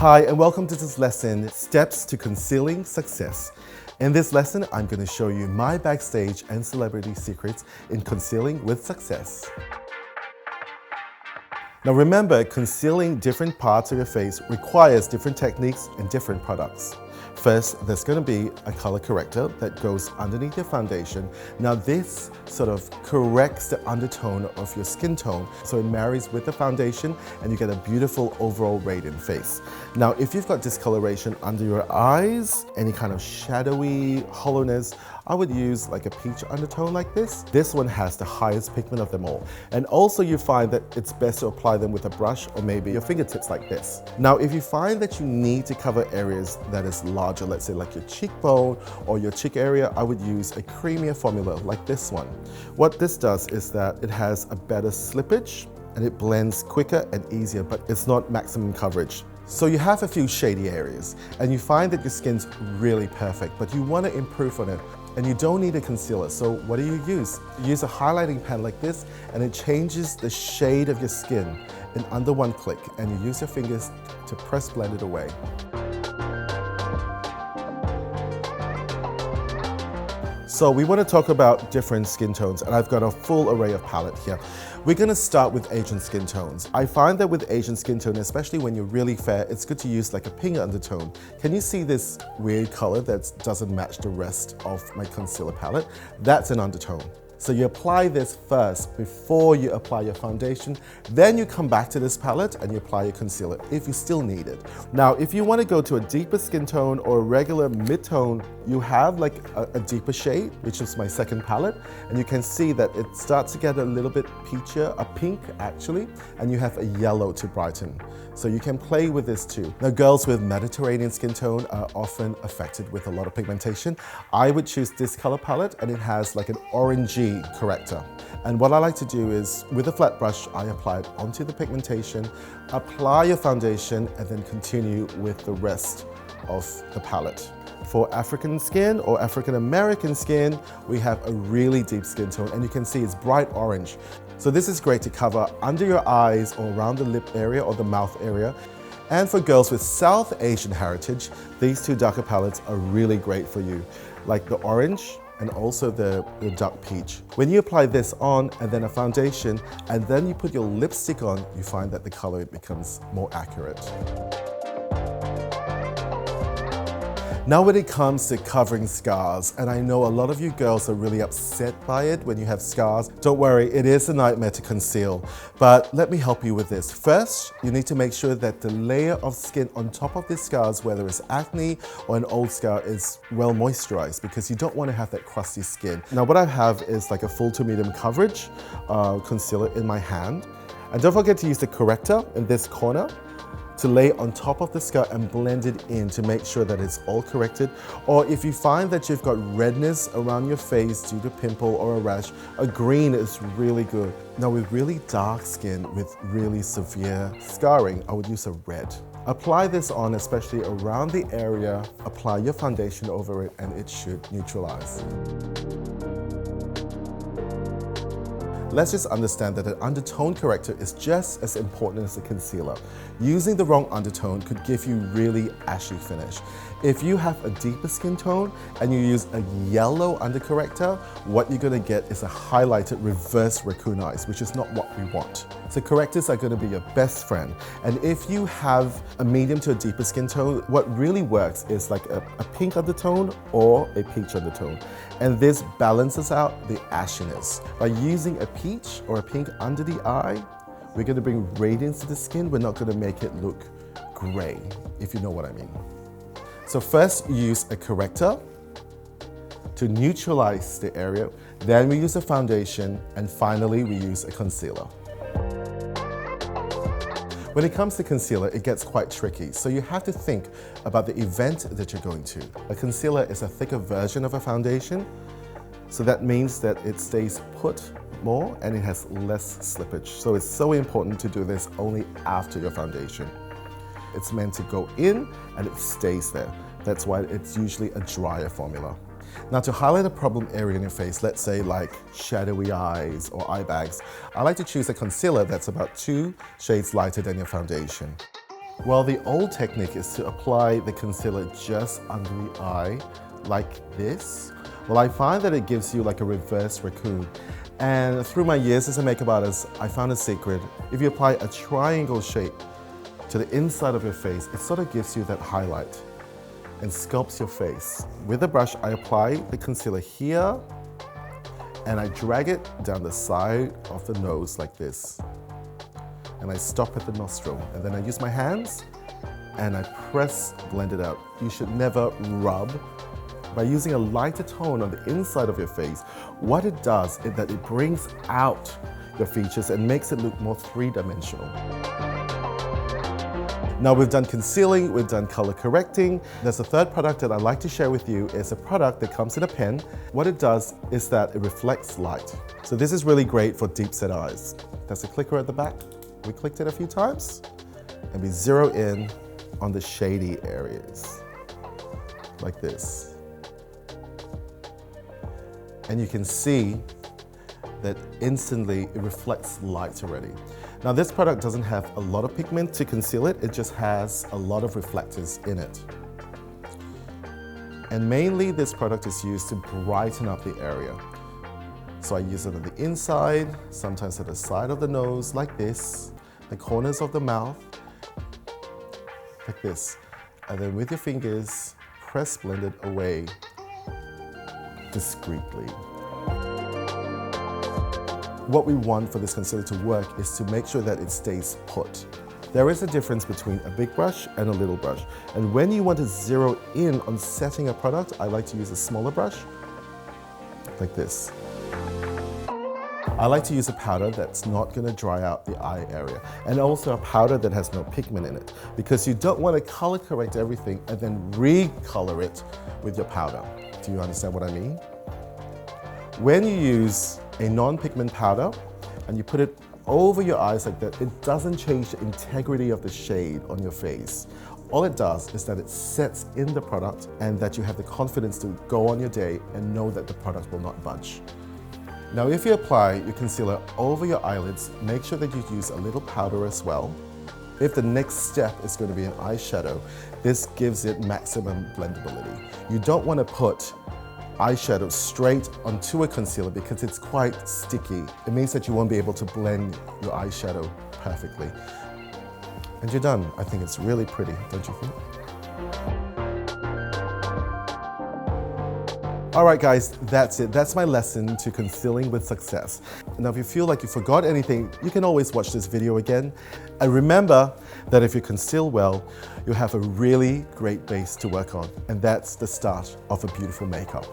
Hi, and welcome to this lesson, Steps to Concealing Success. In this lesson, I'm going to show you my backstage and celebrity secrets in concealing with success. Now remember, concealing different parts of your face requires different techniques and different products. First, there's going to be a color corrector that goes underneath your foundation. Now this sort of corrects the undertone of your skin tone, so it marries with the foundation and you get a beautiful overall radiant face. Now if you've got discoloration under your eyes, any kind of shadowy hollowness, I would use like a peach undertone like this. This one has the highest pigment of them all. And also you find that it's best to apply them with a brush or maybe your fingertips like this. Now if you find that you need to cover areas that is larger, let's say like your cheekbone or your cheek area, I would use a creamier formula like this one. What this does is that it has a better slippage and it blends quicker and easier, but it's not maximum coverage. So you have a few shady areas and you find that your skin's really perfect, but you want to improve on it and you don't need a concealer. So what do? You use a highlighting pen like this and it changes the shade of your skin in under one click, and you use your fingers to press blend it away. So we want to talk about different skin tones, and I've got a full array of palette here. We're going to start with Asian skin tones. I find that with Asian skin tone, especially when you're really fair, it's good to use like a pink undertone. Can you see this weird color that doesn't match the rest of my concealer palette? That's an undertone. So you apply this first before you apply your foundation, then you come back to this palette and you apply your concealer if you still need it. Now, if you want to go to a deeper skin tone or a regular mid-tone, you have like a deeper shade, which is my second palette, and you can see that it starts to get a little bit peachier, a pink actually, and you have a yellow to brighten. So you can play with this too. Now, girls with Mediterranean skin tone are often affected with a lot of pigmentation. I would choose this color palette, and it has like an orangey corrector. And what I like to do is, with a flat brush, I apply it onto the pigmentation, apply your foundation, and then continue with the rest of the palette. For African skin or African American skin, we have a really deep skin tone, and you can see it's bright orange. So this is great to cover under your eyes or around the lip area or the mouth area. And for girls with South Asian heritage, these two darker palettes are really great for you, like the orange and also the dark peach. When you apply this on and then a foundation, and then you put your lipstick on, you find that the color becomes more accurate. Now when it comes to covering scars, and I know a lot of you girls are really upset by it when you have scars, don't worry, it is a nightmare to conceal. But let me help you with this. First, you need to make sure that the layer of skin on top of these scars, whether it's acne or an old scar, is well moisturized, because you don't want to have that crusty skin. Now what I have is like a full to medium coverage concealer in my hand. And don't forget to use the corrector in this corner to lay on top of the scar and blend it in to make sure that it's all corrected. Or if you find that you've got redness around your face due to pimple or a rash, a green is really good. Now with really dark skin with really severe scarring, I would use a red. Apply this on, especially around the area, apply your foundation over it, and it should neutralize. Let's just understand that an undertone corrector is just as important as a concealer. Using the wrong undertone could give you really ashy finish. If you have a deeper skin tone and you use a yellow undercorrector, what you're going to get is a highlighted reverse raccoon eyes, which is not what we want. So correctors are going to be your best friend. And if you have a medium to a deeper skin tone, what really works is like a pink undertone or a peach undertone. And this balances out the ashiness. By using a peach or a pink under the eye, we're going to bring radiance to the skin. We're not going to make it look gray, if you know what I mean. So first, use a corrector to neutralize the area. Then we use a foundation, and finally we use a concealer. When it comes to concealer, it gets quite tricky, so you have to think about the event that you're going to. A concealer is a thicker version of a foundation, so that means that it stays put more and it has less slippage. So it's so important to do this only after your foundation. It's meant to go in and it stays there. That's why it's usually a drier formula. Now to highlight a problem area in your face, let's say like shadowy eyes or eye bags, I like to choose a concealer that's about 2 shades lighter than your foundation. Well, the old technique is to apply the concealer just under the eye, like this. Well, I find that it gives you like a reverse raccoon. And through my years as a makeup artist, I found a secret. If you apply a triangle shape to the inside of your face, it sort of gives you that highlight and sculpts your face. With a brush, I apply the concealer here and I drag it down the side of the nose like this. And I stop at the nostril. And then I use my hands and I press, blend it out. You should never rub. By using a lighter tone on the inside of your face, what it does is that it brings out your features and makes it look more three-dimensional. Now we've done concealing, we've done color correcting. There's a third product that I'd like to share with you. It's a product that comes in a pen. What it does is that it reflects light. So this is really great for deep set eyes. There's a clicker at the back. We clicked it a few times and we zero in on the shady areas, like this. And you can see that instantly it reflects light already. Now this product doesn't have a lot of pigment to conceal it, it just has a lot of reflectors in it. And mainly this product is used to brighten up the area. So I use it on the inside, sometimes at the side of the nose, like this, the corners of the mouth, like this. And then with your fingers, press blend it away discreetly. What we want for this concealer to work is to make sure that it stays put. There is a difference between a big brush and a little brush. And when you want to zero in on setting a product, I like to use a smaller brush, like this. I like to use a powder that's not going to dry out the eye area, and also a powder that has no pigment in it, because you don't want to color correct everything and then recolor it with your powder. Do you understand what I mean? When you use a non-pigment powder and you put it over your eyes like that, it doesn't change the integrity of the shade on your face. All it does is that it sets in the product and that you have the confidence to go on your day and know that the product will not budge. Now, if you apply your concealer over your eyelids, make sure that you use a little powder as well. If the next step is going to be an eyeshadow, this gives it maximum blendability. You don't want to put eyeshadow straight onto a concealer because it's quite sticky. It means that you won't be able to blend your eyeshadow perfectly. And you're done. I think it's really pretty, don't you think? All right, guys, that's it. That's my lesson to concealing with success. Now, if you feel like you forgot anything, you can always watch this video again. And remember that if you conceal well, you'll have a really great base to work on. And that's the start of a beautiful makeup.